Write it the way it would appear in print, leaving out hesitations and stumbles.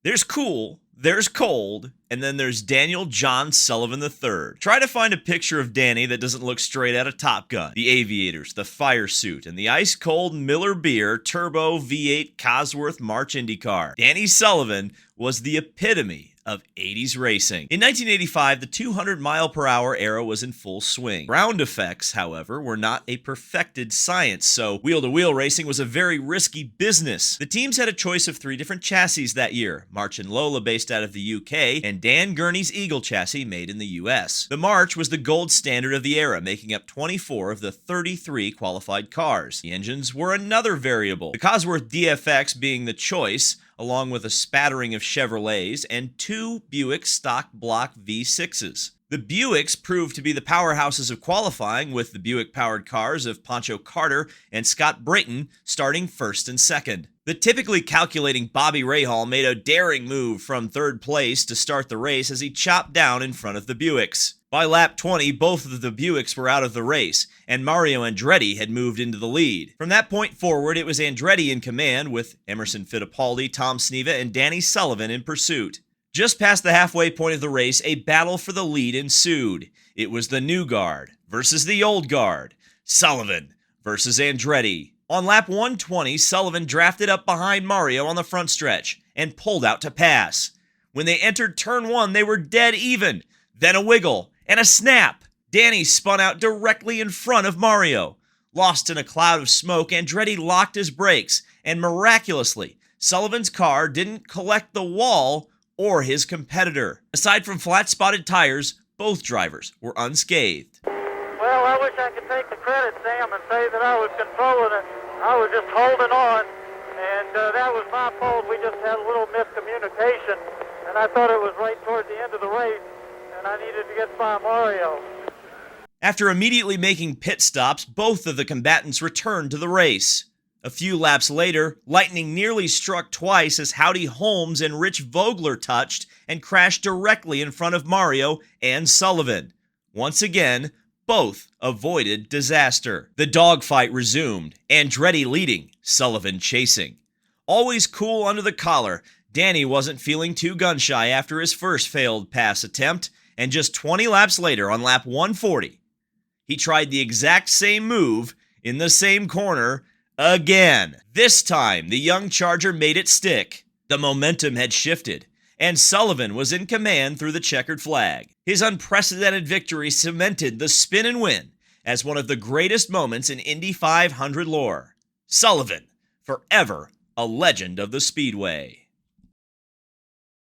There's cool, there's cold, and then there's Daniel John Sullivan III. Try to find a picture of Danny that doesn't look straight out of Top Gun. The aviators, the fire suit, and the ice-cold Miller Beer Turbo V8 Cosworth March Indy car. Danny Sullivan was the epitome of 80s racing. In 1985, the 200-mile-per-hour era was in full swing. Ground effects, however, were not a perfected science, so wheel-to-wheel racing was a very risky business. The teams had a choice of 3 different chassis that year: March and Lola based out of the UK, and Dan Gurney's Eagle chassis made in the US. The March was the gold standard of the era, making up 24 of the 33 qualified cars. The engines were another variable, the Cosworth DFX being the choice, along with a spattering of Chevrolets and 2 Buick stock block V6s. The Buicks proved to be the powerhouses of qualifying, with the Buick-powered cars of Pancho Carter and Scott Brayton starting first and second. The typically calculating Bobby Rahal made a daring move from third place to start the race as he chopped down in front of the Buicks. By lap 20, both of the Buicks were out of the race, and Mario Andretti had moved into the lead. From that point forward, it was Andretti in command, with Emerson Fittipaldi, Tom Sneva, and Danny Sullivan in pursuit. Just past the halfway point of the race, a battle for the lead ensued. It was the new guard versus the old guard, Sullivan versus Andretti. On lap 120, Sullivan drafted up behind Mario on the front stretch and pulled out to pass. When they entered turn 1, they were dead even. Then a wiggle and a snap. Danny spun out directly in front of Mario. Lost in a cloud of smoke, Andretti locked his brakes, and miraculously, Sullivan's car didn't collect the wall or his competitor. Aside from flat-spotted tires, both drivers were unscathed. Well, I wish I could take the credit, Sam, and say that I was controlling it. I was just holding on, and that was my fault. We just had a little miscommunication, and I thought it was right toward the end of the race, and I needed to get by Mario. After immediately making pit stops, both of the combatants returned to the race. A few laps later, lightning nearly struck twice as Howdy Holmes and Rich Vogler touched and crashed directly in front of Mario and Sullivan. Once again, both avoided disaster. The dogfight resumed, Andretti leading, Sullivan chasing. Always cool under the collar, Danny wasn't feeling too gun-shy after his first failed pass attempt, and just 20 laps later, on lap 140, he tried the exact same move in the same corner again. This time, the young Charger made it stick. The momentum had shifted, and Sullivan was in command through the checkered flag. His unprecedented victory cemented the spin and win as one of the greatest moments in Indy 500 lore. Sullivan, forever a legend of the Speedway.